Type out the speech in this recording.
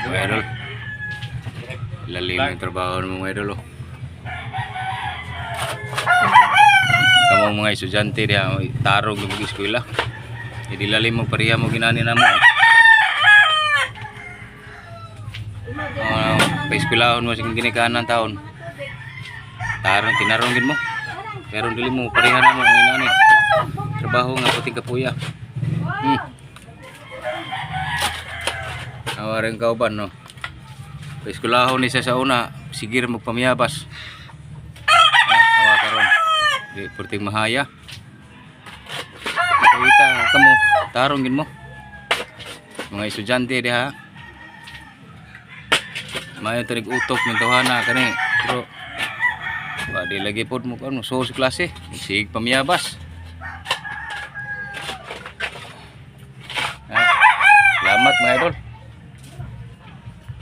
mga idol. Lalim yung trabaho ng mga idol. Kamong mga estudyante diha tarong ng eskwela. Hindi lalim mo pariya mo ginani na mo. Pa-eskwelahon mo sige ginikanan taon. Tarong tinarong gid mo. Pero dili mo pariha na mo ang inani. Trabaho nga puting kapuya. Awaring kauban no. Pa-eskwelahon ni sa una, sigir magpamiyabas. Awa karon. Di purting mahaya. Kita kamo tarong gid mo. Mga estudyante diha. Mayo tanig utok ng tawhana kani. Pero di lagi pod mo kano so sa klase. Sig pamiyabas.